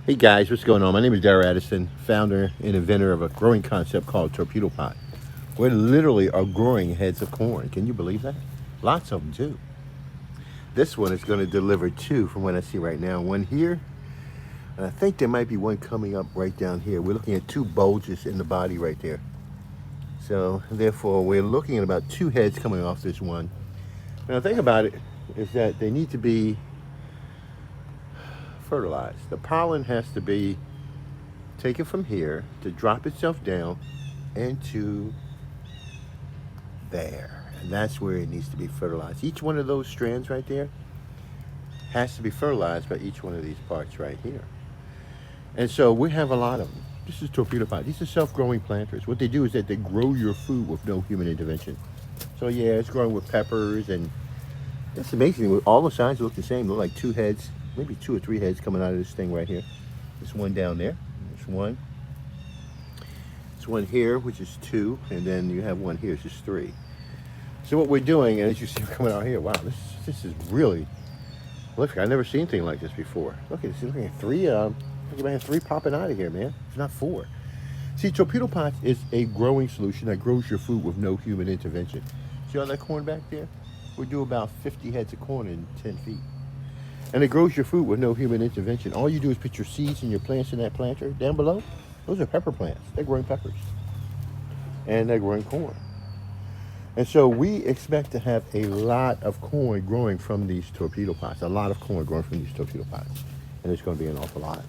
Hey guys, what's going on? My name is Darrell Addison, founder and inventor of a growing concept called torpedo pot. We literally are growing heads of corn. Can you believe that? Lots of them too. This one is going to deliver two from what I see right now. One here, and I think there might be one coming up right down here. We're looking at two bulges in the body right there. So therefore, we're looking at about two heads coming off this one. Now the thing about it is that they need to be fertilized. The pollen has to be taken from here to drop itself down into there. And that's where it needs to be fertilized. Each one of those strands right there has to be fertilized by each one of these parts right here. And so we have a lot of them. This is torpedo pot. These are self-growing planters. What they do is that they grow your food with no human intervention. So yeah, it's growing with peppers, and it's amazing. All the sides look the same. Look like two heads, maybe two or three heads coming out of this thing right here. There's one down there. There's one. There's one here, which is two, and then you have one here, which is three. So what we're doing, and as you see coming out here, wow, this is really, look, I've never seen anything like this before. Look at this, looking at three, I have three popping out of here, man. It's not four. See, torpedo pots is a growing solution that grows your food with no human intervention. See all that corn back there? We do about 50 heads of corn in 10 feet. And it grows your food with no human intervention. All you do is put your seeds and your plants in that planter. Down below, those are pepper plants. They're growing peppers. And they're growing corn. And so we expect to have a lot of corn growing from these torpedo pots. A lot of corn growing from these torpedo pots. And it's going to be an awful lot.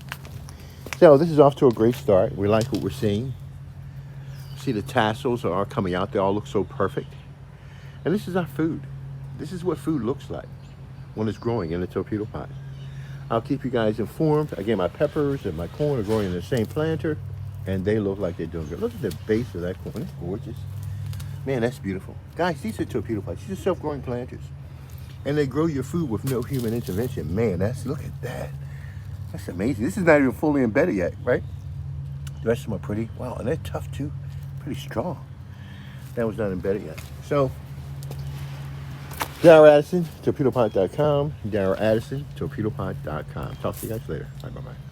So this is off to a great start. We like what we're seeing. See, the tassels are coming out. They all look so perfect. And this is our food. This is what food looks like when it's growing in the torpedo pot. I'll keep you guys informed. Again, my peppers and my corn are growing in the same planter, and they look like they're doing good. Look at the base of that corn. It's gorgeous. Man, that's beautiful. Guys, these are torpedo pots. These are self-growing planters. And they grow your food with no human intervention. Man, look at that. That's amazing. This is not even fully embedded yet, right? The rest of them are pretty. Wow, and they're tough too. Pretty strong. That was not embedded yet. So, Darrell Addison, torpedopot.com. Darrell Addison, torpedopot.com. Talk to you guys later. Bye-bye.